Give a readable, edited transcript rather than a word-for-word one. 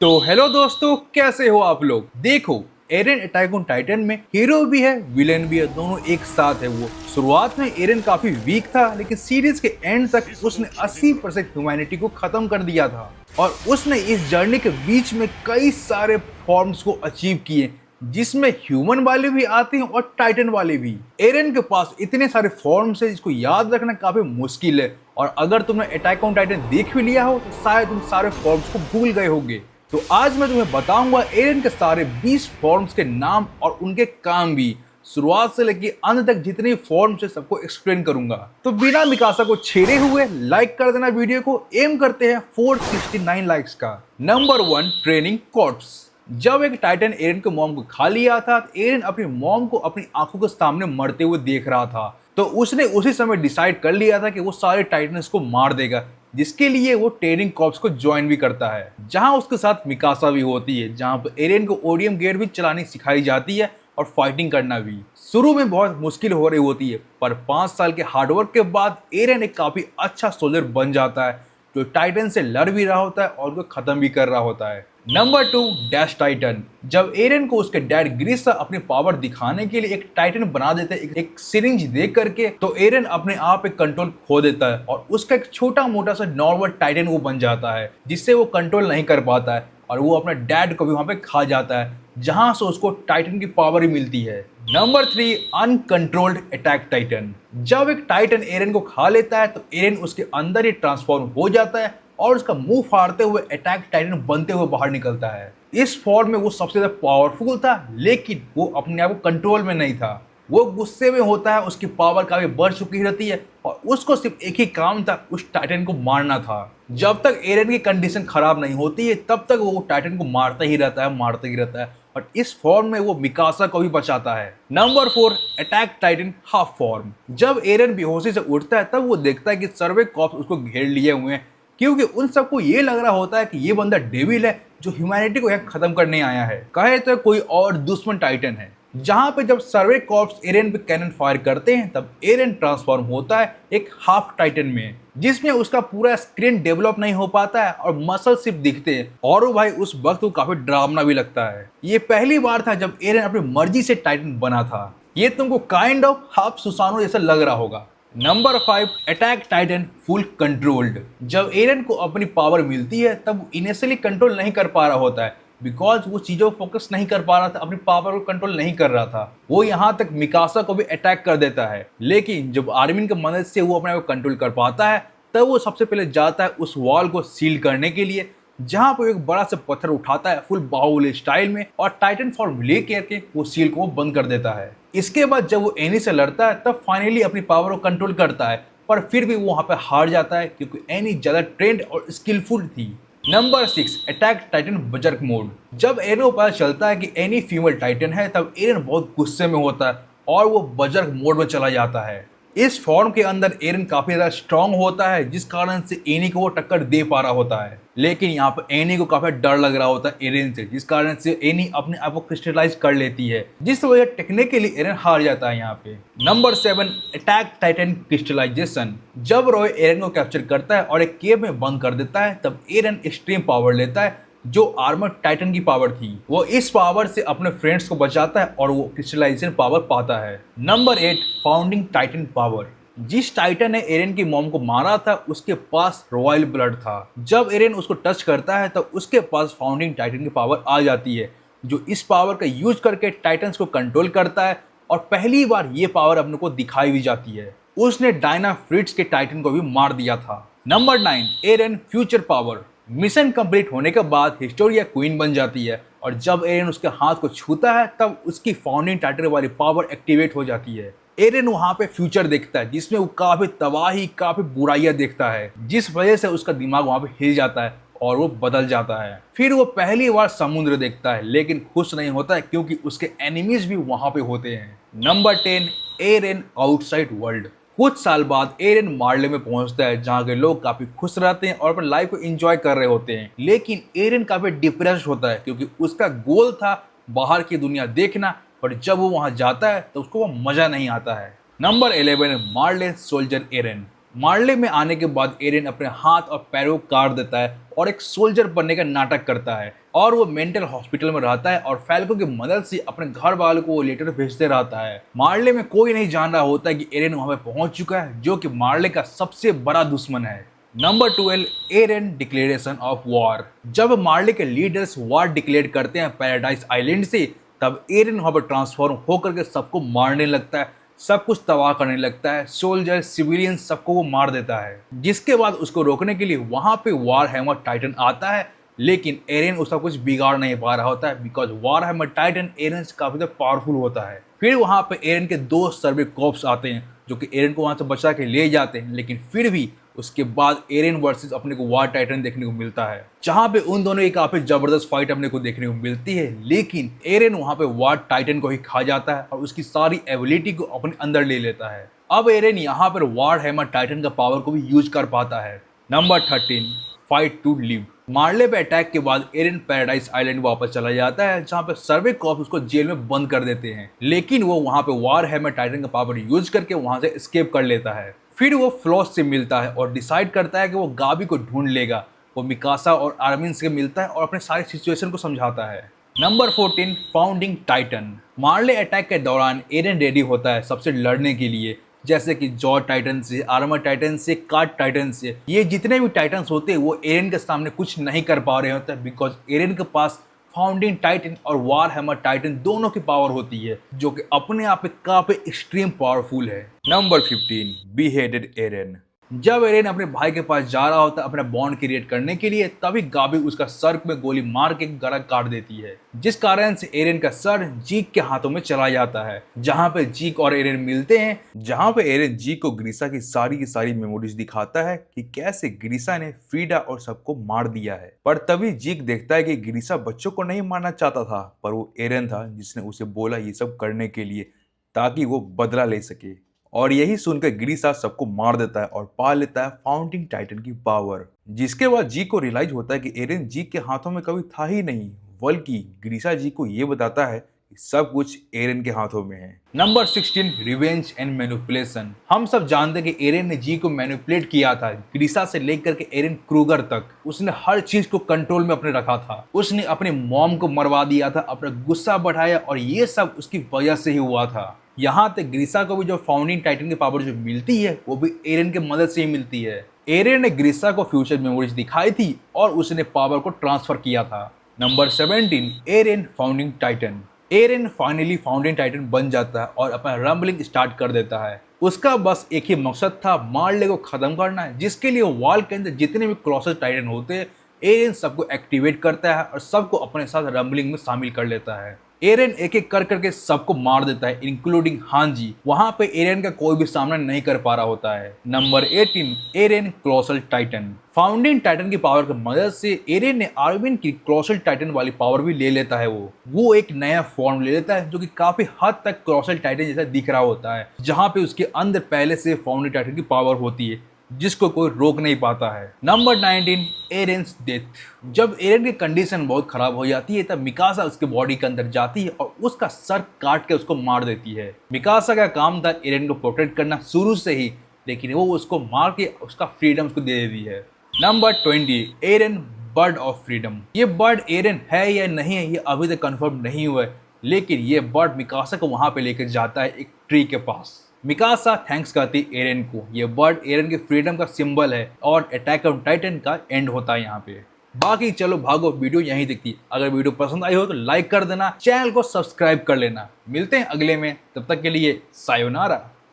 तो हेलो दोस्तों, कैसे हो आप लोग। देखो, एरन अटैक ऑन टाइटन में हीरो भी है, विलेन भी है, दोनों एक साथ है। वो शुरुआत में एरन काफी वीक था, लेकिन सीरीज के एंड तक उसने 80% ह्यूमैनिटी को खत्म कर दिया था। और उसने इस जर्नी के बीच में कई सारे फॉर्म्स को अचीव किए, जिसमें ह्यूमन वाले भी आते हैं और टाइटन वाले भी। एरन के पास इतने सारे फॉर्म्स है जिसको याद रखना काफी मुश्किल है। और अगर तुमने अटैक ऑन टाइटन देख भी लिया हो तो शायद तुम सारे फॉर्म्स को भूल गए होंगे। तो आज मैं तुम्हें बताऊंगा एरन के सारे 20 फॉर्म्स के नाम और उनके काम भी। शुरुआत से लेकर अंत तक जितने फॉर्म्स है सबको एक्सप्लेन करूंगा। तो बिना मिकासा को छेड़े हुए लाइक कर देना वीडियो को। एम करते हैं 469 लाइक्स का। Number 1, training corps. जब एक टाइटन एरन के मॉम को खा लिया था तो एरन अपनी मॉम को अपनी आंखों के सामने मरते हुए देख रहा था। तो उसने उसी समय डिसाइड कर लिया था कि वो सारे टाइटन्स को मार देगा, जिसके लिए वो ट्रेनिंग कॉर्प्स को ज्वाइन भी करता है, जहां उसके साथ मिकासा भी होती है, जहां पर एरन को ओडियम गेट भी चलानी सिखाई जाती है और फाइटिंग करना भी। शुरू में बहुत मुश्किल हो रही होती है, पर 5 साल के हार्डवर्क के बाद एरन एक काफी अच्छा सोल्जर बन जाता है, जो टाइटन से लड़ भी रहा होता है और उनको खत्म भी कर रहा होता है। Number 2, dash Titan. जब एरन को उसके डैड ग्रिसा अपनी पावर दिखाने के लिए एक टाइटन बना देते हैं, एक सिरिंज दे करके, तो एरन अपने आप एक कंट्रोल खो देता है और उसका एक छोटा मोटा सा नॉर्मल टाइटन वो बन जाता है, जिससे वो कंट्रोल नहीं कर पाता है और वो अपने डैड को भी वहां पे खा जाता है, जहां से उसको टाइटन की पावर ही मिलती है। Number 3, uncontrolled attack Titan. जब एक टाइटन एरन को खा लेता है तो एरन उसके अंदर ही ट्रांसफॉर्म हो जाता है और उसका मुंह फाड़ते हुए अटैक टाइटन बनते हुए बाहर निकलता है। इस फॉर्म में वो सबसे ज्यादा पावरफुल था, लेकिन वो अपने आप को कंट्रोल में नहीं था। वो गुस्से में होता है, उसकी पावर काफी बढ़ चुकी रहती है और उसको सिर्फ एक ही काम था, उस टाइटन को मारना था। जब तक एरन की कंडीशन खराब नहीं होती है तब तक वो टाइटन को मारता ही रहता है, मारता ही रहता है। और इस फॉर्म में वो मिकासा को भी बचाता है। Number 4, attack Titan half form. जब एरन बेहोशी से उठता है तब वो देखता है कि सर्वे कॉप्स उसको घेर लिए हुए हैं, क्योंकि उन सबको ये लग रहा होता है कि ये बंदा डेविल है जो ह्यूमैनिटी को यहाँ खत्म करने आया है, कहे तो कोई और दुश्मन टाइटन है। जहां पे जब सर्वे कॉर्प्स एरन पे कैनन फायर करते हैं तब एरन ट्रांसफॉर्म होता है एक हाफ टाइटन में, जिसमें उसका पूरा स्क्रीन डेवलप नहीं हो पाता है और मसल सिर्फ दिखते हैं। और वो भाई उस वक्त वो काफी डरावना भी लगता है। ये पहली बार था जब एरन अपनी मर्जी से टाइटन बना था। ये तुमको काइंड ऑफ हाफ सुसानो जैसा लग रहा होगा। Number 5, attack Titan full controlled. जब एरन को अपनी पावर मिलती है तब वो इनिशियली कंट्रोल नहीं कर पा रहा होता है, बिकॉज वो चीजों को फोकस नहीं कर पा रहा था, अपनी पावर को कंट्रोल नहीं कर रहा था। वो यहाँ तक मिकासा को भी अटैक कर देता है, लेकिन जब आर्मिन की मदद से वो अपने आप को कंट्रोल कर पाता है तब वो सबसे पहले जाता है उस वॉल को सील करने के लिए, जहां पर एक बड़ा सा पत्थर उठाता है फुल बाहुबली स्टाइल में और टाइटन फॉर्म ले करके वो सील को बंद कर देता है। इसके बाद जब वो एनी से लड़ता है तब फाइनली अपनी पावर को कंट्रोल करता है, पर फिर भी वो वहां पे हार जाता है क्योंकि एनी ज्यादा ट्रेंड और स्किलफुल थी। Number 6, attack Titan बजर्क mode. जब एरन को पता चलता है कि एनी फीमेल टाइटन है तब एरन बहुत गुस्से में होता है और वो बजर्क मोड में चला जाता है। इस फॉर्म के अंदर एरन काफी ज्यादा स्ट्रांग होता है, जिस कारण से एनी को वो टक्कर दे पा रहा होता है। लेकिन यहाँ पर एनी को काफी डर लग रहा होता है एरन से, जिस कारण से एनी अपने आप को क्रिस्टलाइज कर लेती है, जिस वजह से टेक्निकली एरन हार जाता है यहाँ पे। Number 7, attack titan crystallization. जब रॉय एरन को कैप्चर करता है और एक केव में बंद कर देता है तब एरन एक्सट्रीम पावर लेता है, जो आर्मर टाइटन की पावर थी। वो इस पावर से अपने फ्रेंड्स को बचाता है और वो क्रिस्टलाइजेशन पावर पाता है। Number 8, founding Titan power. जिस टाइटन ने एरन की मॉम को मारा था उसके पास रॉयल ब्लड था। जब एरन उसको टच करता है तो उसके पास फाउंडिंग टाइटन की पावर आ जाती है, जो इस पावर का यूज करके टाइटन्स को कंट्रोल करता है और पहली बार ये पावर अपने को दिखाई भी जाती है। उसने डायना फ्रिट्स के टाइटन को भी मार दिया था। नंबर 9, एरन फ्यूचर पावर। मिशन कंप्लीट होने के बाद हिस्टोरिया क्वीन बन जाती है और जब एरन उसके हाथ को छूता है तब उसकी फाउंडिंग टाइटन वाली पावर एक्टिवेट हो जाती है। एरन वहां पे फ्यूचर देखता है जिसमें वो काफी तबाही, काफी बुराइयां देखता है, जिस वजह से उसका दिमाग वहां पे हिल जाता है और वो बदल जाता है। फिर वो पहली बार समुद्र देखता है, लेकिन खुश नहीं होता है क्योंकि उसके एनिमीज भी वहां पे होते हैं। नंबर 10, एरन आउटसाइड वर्ल्ड। कुछ साल बाद एरन मार्ले में पहुंचता है, जहां के लोग काफी खुश रहते हैं और अपनी लाइफ को एंजॉय कर रहे होते हैं। लेकिन एरन काफी डिप्रेस्ड होता है क्योंकि उसका गोल था बाहर की दुनिया देखना, और जब वो वहां जाता है तो उसको वो मजा नहीं आता है। नंबर 11, मार्ले सोल्जर एरन। मार्ले में आने के बाद एरेन अपने हाथ और पैरों को काट देता है और एक सोल्जर बनने का नाटक करता है और वो मेंटल हॉस्पिटल में रहता है और फैल्को की मदद से अपने घर वालों को वो लेटर भेजते रहता है। मार्ले में कोई नहीं जान रहा होता है कि एरेन वहां पे पहुंच चुका है, जो कि मार्ले का सबसे बड़ा दुश्मन है। Number 12, एरेन declaration of war. जब मार्ले के लीडर्स वॉर डिक्लेयर करते हैं पैराडाइज आइलैंड से, तब एरेन वहां पर ट्रांसफॉर्म होकर के सबको मारने लगता है, सब कुछ तबाह करने लगता है, सोल्जर सिविलियन सबको वो मार देता है। जिसके बाद उसको रोकने के लिए वहां पे वॉर हैमर टाइटन आता है, लेकिन एरेन उसका कुछ बिगाड़ नहीं पा रहा होता है बिकॉज वॉर हैमर टाइटन एरेन से काफी ज्यादा पावरफुल होता है। फिर वहां पे एरेन के दो सर्वे कॉप्स आते हैं जो कि एरेन को वहां से बचा के ले जाते हैं, लेकिन फिर भी उसके बाद एरेन वर्सेस अपने को वॉर टाइटन देखने को मिलता है, जहां पे उन दोनों की काफी जबरदस्त फाइट अपने को देखने को मिलती है। लेकिन एरेन वहां पे वॉर टाइटन को ही खा जाता है और उसकी सारी एबिलिटी को अपने अंदर ले लेता है। अब एरेन यहाँ पर वॉर हैमर टाइटन का पावर को भी यूज कर पाता है। Number 13, fight to live. Marley पे अटैक के बाद एरेन पैराडाइज आइलैंड वापस चला जाता है, जहां पे सर्वे कॉप्स उसको जेल में बंद कर देते हैं, लेकिन वो वहां पे वॉर हैमर टाइटन का पावर यूज करके वहां से एस्केप कर लेता है। फिर वो फ्लॉस से मिलता है और डिसाइड करता है कि वो गाबी को ढूंढ लेगा। वो मिकासा और आर्मिन से मिलता है और अपने सारी सिचुएशन को समझाता है। Number 14, founding titan. Marley attack के दौरान एरेन रेडी होता है सबसे लड़ने के लिए, जैसे कि जॉ टाइटन से, आर्मर टाइटन से, कार्ड टाइटन से। ये जितने भी टाइटन्स होते हैं वो एरेन के सामने कुछ नहीं कर पा रहे होते बिकॉज एरेन के पास फाउंडिंग टाइटन और वॉर हैमर टाइटन दोनों की पावर होती है, जो कि अपने आप में काफी एक्सट्रीम पावरफुल है। Number 15, beheaded एरेन। जब एरेन अपने भाई के पास जा रहा होता है अपना बॉन्ड क्रिएट करने के लिए, तभी गाबी उसका सर में गोली मार के गला काट देती है, जिस कारण से एरेन का सर जीक के हाथों में चला जाता है। जहां पे जीक और एरेन मिलते हैं, जहां पे एरेन जीक को ग्रीसा की सारी मेमोरीज दिखाता है कि कैसे ग्रीसा ने फ्रीडा और सबको मार दिया है। पर तभी जीक देखता है कि ग्रीसा बच्चों को नहीं मारना चाहता था, पर वो एरेन था जिसने उसे बोला ये सब करने के लिए ताकि वो बदला ले सके। और यही सुनकर ग्रीसा सबको मार देता है और पा लेता है फाउंडिंग टाइटन की पावर। जिसके बाद जी को रियलाइज होता है कि एरेन जी के हाथों में कभी था ही नहीं, बल्कि ग्रीसा जी को ये बताता है कि सब कुछ एरेन के हाथों में है। Number 16, revenge and manipulation. हम सब जानते हैं कि एरेन ने जी को मैनिपुलेट किया था, ग्रीसा से लेकर के एरेन क्रूगर तक। उसने हर चीज को कंट्रोल में अपने रखा था। उसने अपने मॉम को मरवा दिया था, अपना गुस्सा बढ़ाया, और ये सब उसकी वजह से ही हुआ था। यहाँ तक ग्रीसा को भी जो फाउंडिंग टाइटन की पावर जो मिलती है वो भी एरेन की मदद से ही मिलती है। एरेन ने ग्रीसा को फ्यूचर मेमोरीज दिखाई थी और उसने पावर को ट्रांसफर किया था। Number 17, एरेन founding Titan. एरेन finally founding Titan बन जाता है और अपना रंबलिंग स्टार्ट कर देता है। उसका बस एक ही मकसद था, मार्ले को खत्म करना है, जिसके लिए वॉल के अंदर जितने भी क्रॉसेस टाइटन होते हैं एरेन सबको एक्टिवेट करता है और सबको अपने साथ रंबलिंग में शामिल कर लेता है। एरेन एक एक कर करके सबको मार देता है, इंक्लूडिंग हांजी। वहां पे एरेन का कोई भी सामना नहीं कर पा रहा होता है। Number 18, एरेन colossal Titan. Founding Titan की पावर की मदद से एरेन ने आर्मिन की क्लोसल टाइटन वाली पावर भी ले लेता है। वो एक नया फॉर्म ले लेता है जो कि काफी हद तक क्लोसल टाइटन जैसा दिख रहा होता है, जहां पे उसके अंदर पहले से फाउंडिंग टाइटन की पावर होती है, जिसको कोई रोक नहीं पाता है। Number 19, arenes death. जब एरेन की कंडीशन बहुत खराब हो जाती है तब मिकासा उसके बॉडी के अंदर जाती है और उसका सर काट के उसको मार देती है। मिकासा का काम था एरेन को प्रोटेक्ट करना शुरू से ही, लेकिन वो उसको मार के उसका फ्रीडम उसको दे देती है। Number 20, एरेन bird of freedom. ये बर्ड एरेन है या नहीं है ये अभी तक कंफर्म नहीं हुआ है, लेकिन ये बर्ड मिकासा को वहां पे लेकर जाता है एक ट्री के पास। मिकासा थैंक्स करती एरेन को। ये बर्ड एरेन के फ्रीडम का सिंबल है और अटैक ऑन टाइटन का एंड होता है यहाँ पे। बाकी चलो भागो, वीडियो यहीं दिखती। अगर वीडियो पसंद आई हो तो लाइक कर देना, चैनल को सब्सक्राइब कर लेना। मिलते हैं अगले में, तब तक के लिए सायोनारा।